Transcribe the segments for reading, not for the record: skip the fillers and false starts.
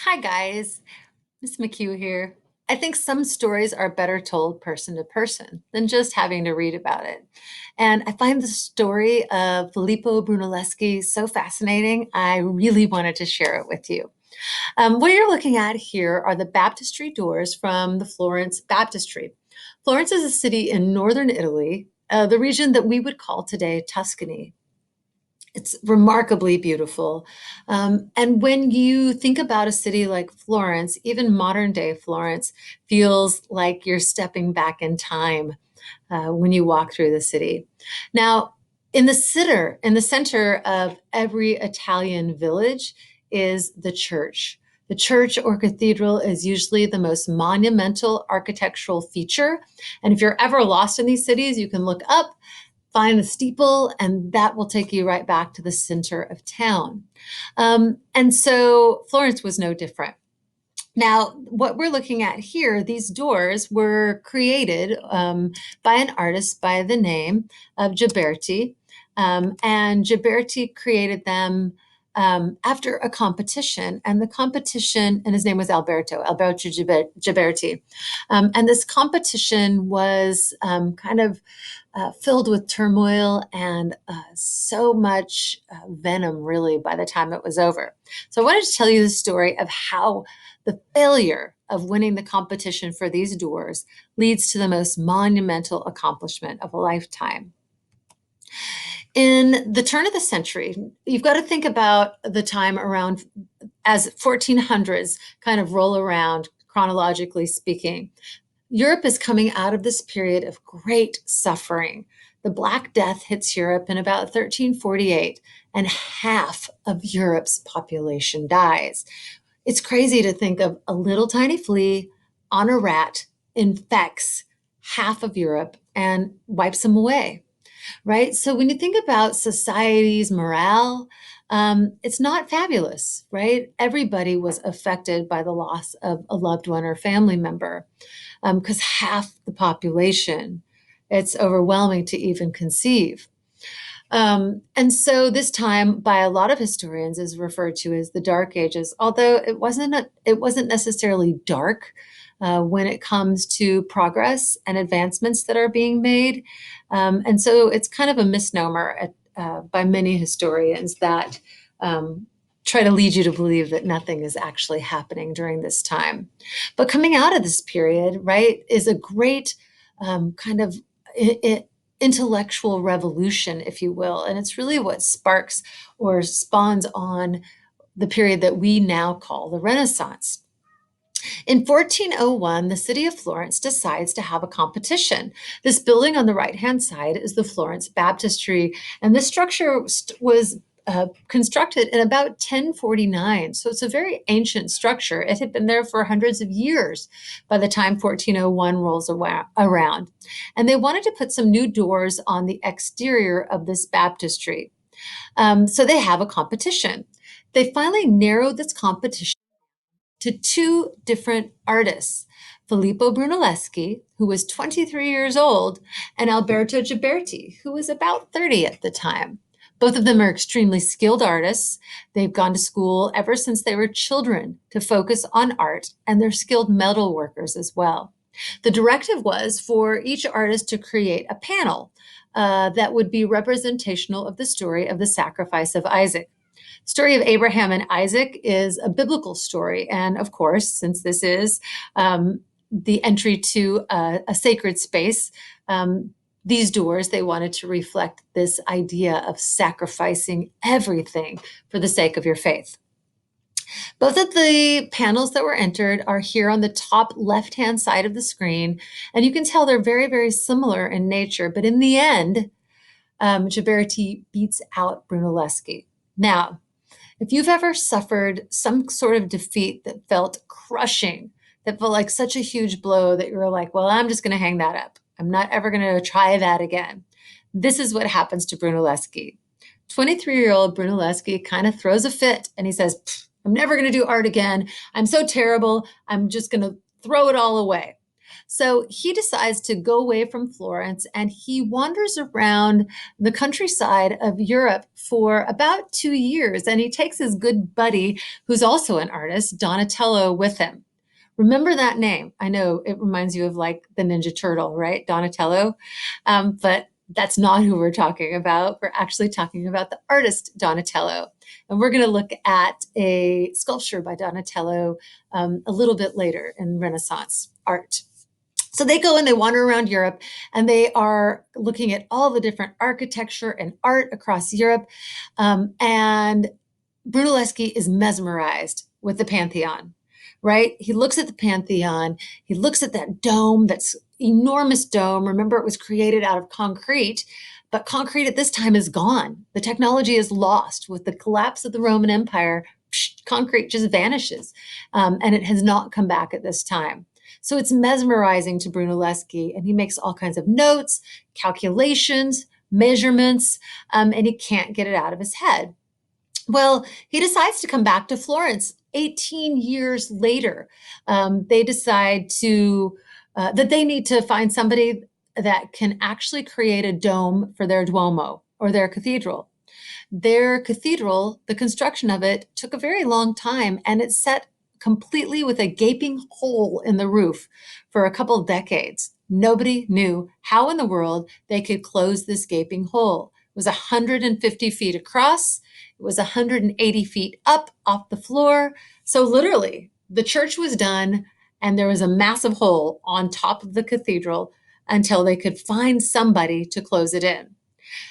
Hi guys, Miss McHugh here. I think some stories are better told person to person than just having to read about it. And I find the story of Filippo Brunelleschi so fascinating, I really wanted to share it with you. What you're looking at here are the baptistry doors from the Florence Baptistry. Florence is a city in northern Italy, the region that we would call today Tuscany. It's remarkably beautiful. And when you think about a city like Florence, even modern day Florence feels like you're stepping back in time when you walk through the city. Now, in the center of every Italian village is the church. The church or cathedral is usually the most monumental architectural feature. And if you're ever lost in these cities, you can look up, find the steeple, and that will take you right back to the center of town. And so Florence was no different. Now, what we're looking at here, these doors were created by an artist by the name of Ghiberti. And Ghiberti created them after a competition. And the competition, and his name was Alberto Ghiberti. And this competition was kind of filled with turmoil and so much venom, really, by the time it was over. So I wanted to tell you the story of how the failure of winning the competition for these doors leads to the most monumental accomplishment of a lifetime. In the turn of the century, you've got to think about the time around as 1400s kind of roll around, chronologically speaking. Europe is coming out of this period of great suffering. The Black Death hits Europe in about 1348, and half of Europe's population dies. It's crazy to think of a little tiny flea on a rat infects half of Europe and wipes them away, right? So when you think about society's morale, it's not fabulous, right? Everybody was affected by the loss of a loved one or family member because half the population, it's overwhelming to even conceive. And so this time, by a lot of historians, is referred to as the Dark Ages, although it wasn't necessarily dark when it comes to progress and advancements that are being made. And so it's kind of a misnomer by many historians that try to lead you to believe that nothing is actually happening during this time. But coming out of this period, right, is a great kind of intellectual revolution, if you will. And it's really what sparks or spawns on the period that we now call the Renaissance. In 1401, the city of Florence decides to have a competition. This building on the right-hand side is the Florence Baptistry, and this structure was constructed in about 1049. So it's a very ancient structure. It had been there for hundreds of years by the time 1401 rolls around. And they wanted to put some new doors on the exterior of this baptistry. So they have a competition. They finally narrowed this competition to two different artists, Filippo Brunelleschi, who was 23 years old, and Alberto Ghiberti, who was about 30 at the time. Both of them are extremely skilled artists. They've gone to school ever since they were children to focus on art, and they're skilled metal workers as well. The directive was for each artist to create a panel that would be representational of the story of the sacrifice of Isaac. The story of Abraham and Isaac is a biblical story. And of course, since this is the entry to a sacred space, these doors, they wanted to reflect this idea of sacrificing everything for the sake of your faith. Both of the panels that were entered are here on the top left-hand side of the screen, and you can tell they're very, very similar in nature, but in the end, Ghiberti beats out Brunelleschi. Now, if you've ever suffered some sort of defeat that felt crushing, that felt like such a huge blow that you were like, well, I'm just going to hang that up. I'm not ever going to try that again. This is what happens to Brunelleschi. 23-year-old Brunelleschi kind of throws a fit and he says, I'm never going to do art again. I'm so terrible. I'm just going to throw it all away. So he decides to go away from Florence and he wanders around the countryside of Europe for about 2 years. And he takes his good buddy, who's also an artist, Donatello, with him. Remember that name. I know it reminds you of like the Ninja Turtle, right? Donatello. But that's not who we're talking about. We're actually talking about the artist Donatello. And we're going to look at a sculpture by Donatello a little bit later in Renaissance art. So they go and they wander around Europe and they are looking at all the different architecture and art across Europe. And Brunelleschi is mesmerized with the Pantheon, right? He looks at the Pantheon, he looks at that dome, that's enormous dome. Remember, it was created out of concrete, but concrete at this time is gone. The technology is lost. With the collapse of the Roman Empire, concrete just vanishes, and it has not come back at this time. So it's mesmerizing to Brunelleschi, and he makes all kinds of notes, calculations, measurements, and he can't get it out of his head. Well, he decides to come back to Florence 18 years later. They decide that they need to find somebody that can actually create a dome for their Duomo or their cathedral. Their cathedral, the construction of it took a very long time, and it's set completely with a gaping hole in the roof for a couple of decades. Nobody knew how in the world they could close this gaping hole. It was 150 feet across. It was 180 feet up off the floor. So literally, the church was done, and there was a massive hole on top of the cathedral until they could find somebody to close it in.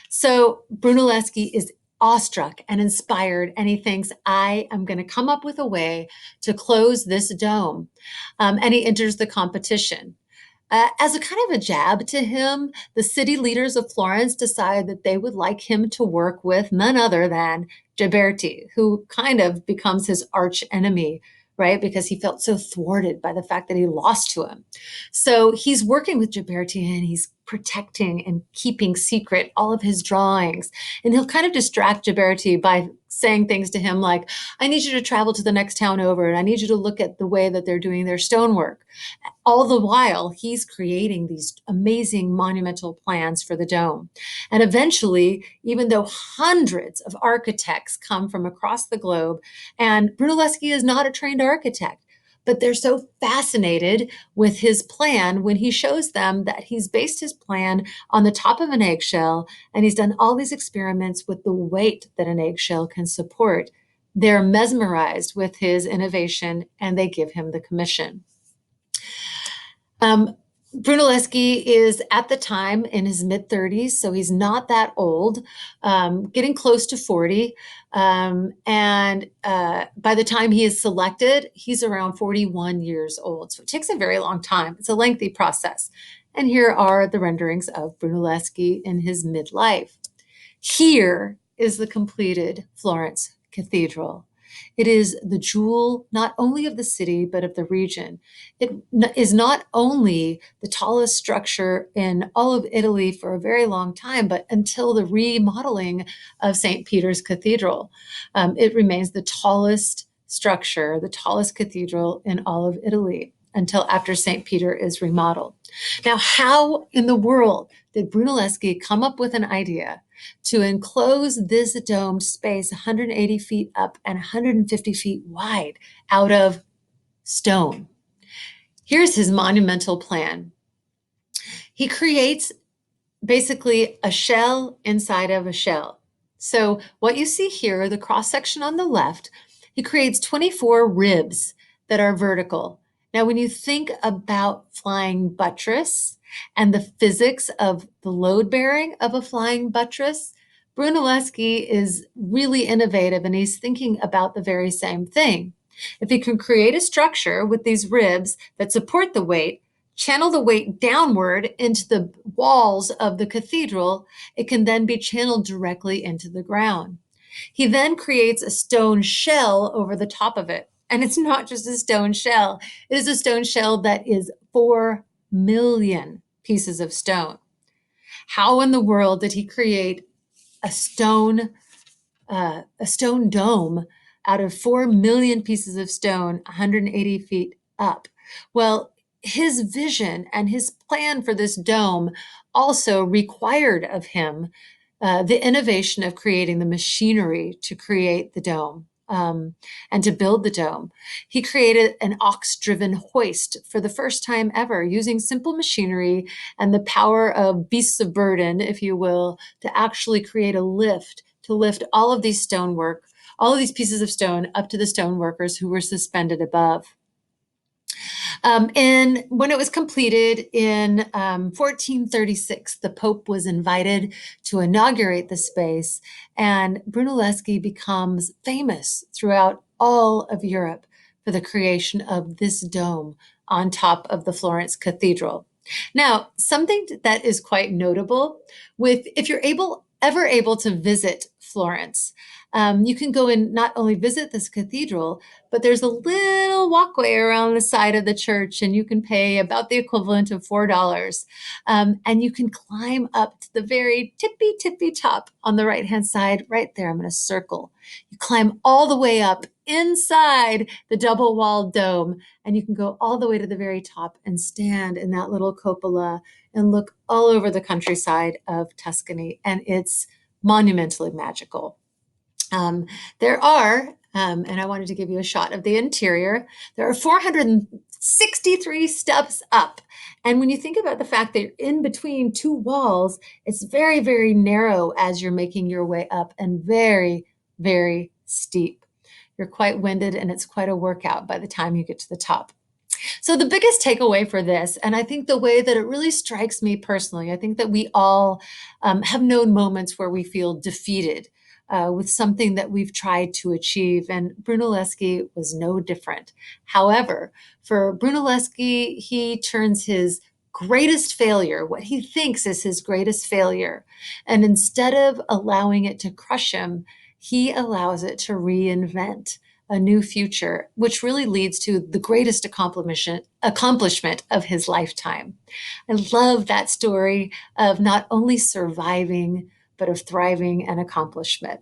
So Brunelleschi is awestruck and inspired, and he thinks, I am going to come up with a way to close this dome. And he enters the competition. As a kind of a jab to him, the city leaders of Florence decide that they would like him to work with none other than Ghiberti, who kind of becomes his arch enemy, right? Because he felt so thwarted by the fact that he lost to him. So he's working with Ghiberti and he's protecting and keeping secret all of his drawings. And he'll kind of distract Ghiberti by saying things to him like, I need you to travel to the next town over and I need you to look at the way that they're doing their stonework. All the while, he's creating these amazing monumental plans for the dome. And eventually, even though hundreds of architects come from across the globe, and Brunelleschi is not a trained architect, but they're so fascinated with his plan when he shows them that he's based his plan on the top of an eggshell and he's done all these experiments with the weight that an eggshell can support. They're mesmerized with his innovation and they give him the commission. Brunelleschi is at the time in his mid-30s, so he's not that old, getting close to 40. And by the time he is selected, he's around 41 years old. So it takes a very long time. It's a lengthy process. And here are the renderings of Brunelleschi in his midlife. Here is the completed Florence Cathedral. It is the jewel not only of the city, but of the region. It is not only the tallest structure in all of Italy for a very long time, but until the remodeling of St. Peter's Cathedral. It remains the tallest structure, the tallest cathedral in all of Italy until after St. Peter is remodeled. Now, how in the world did Brunelleschi come up with an idea to enclose this domed space 180 feet up and 150 feet wide out of stone? Here's his monumental plan. He creates basically a shell inside of a shell. So what you see here, the cross section on the left, he creates 24 ribs that are vertical. Now, when you think about flying buttress and the physics of the load bearing of a flying buttress, Brunelleschi is really innovative and he's thinking about the very same thing. If he can create a structure with these ribs that support the weight, channel the weight downward into the walls of the cathedral, it can then be channeled directly into the ground. He then creates a stone shell over the top of it. And it's not just a stone shell, it is a stone shell that is 4 million pieces of stone. How in the world did he create a stone dome out of 4 million pieces of stone, 180 feet up? Well, his vision and his plan for this dome also required of him the innovation of creating the machinery to create the dome. And to build the dome. He created an ox-driven hoist for the first time ever, using simple machinery and the power of beasts of burden, if you will, to actually create a lift, to lift all of these stonework, all of these pieces of stone up to the stone workers who were suspended above. And when it was completed in 1436, the Pope was invited to inaugurate the space, and Brunelleschi becomes famous throughout all of Europe for the creation of this dome on top of the Florence Cathedral. Now, something that is quite notable with if you're ever able to visit Florence, you can go and not only visit this cathedral, but there's a little walkway around the side of the church, and you can pay about the equivalent of $4. And you can climb up to the very tippy top on the right-hand side, right there. I'm going to circle. You climb all the way up inside the double-walled dome, and you can go all the way to the very top and stand in that little cupola and look all over the countryside of Tuscany. And it's monumentally magical. There are, and I wanted to give you a shot of the interior, there are 463 steps up. And when you think about the fact that you're in between two walls, it's very, very narrow as you're making your way up and very, very steep. You're quite winded and it's quite a workout by the time you get to the top. So the biggest takeaway for this, and I think the way that it really strikes me personally, I think that we all have known moments where we feel defeated with something that we've tried to achieve, and Brunelleschi was no different. However, for Brunelleschi, he turns his greatest failure, what he thinks is his greatest failure, and instead of allowing it to crush him, he allows it to reinvent a new future, which really leads to the greatest accomplishment of his lifetime. I love that story of not only surviving, but of thriving and accomplishment.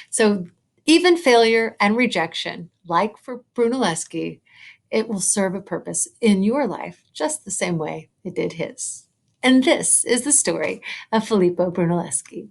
So even failure and rejection, like for Brunelleschi, it will serve a purpose in your life just the same way it did his. And this is the story of Filippo Brunelleschi.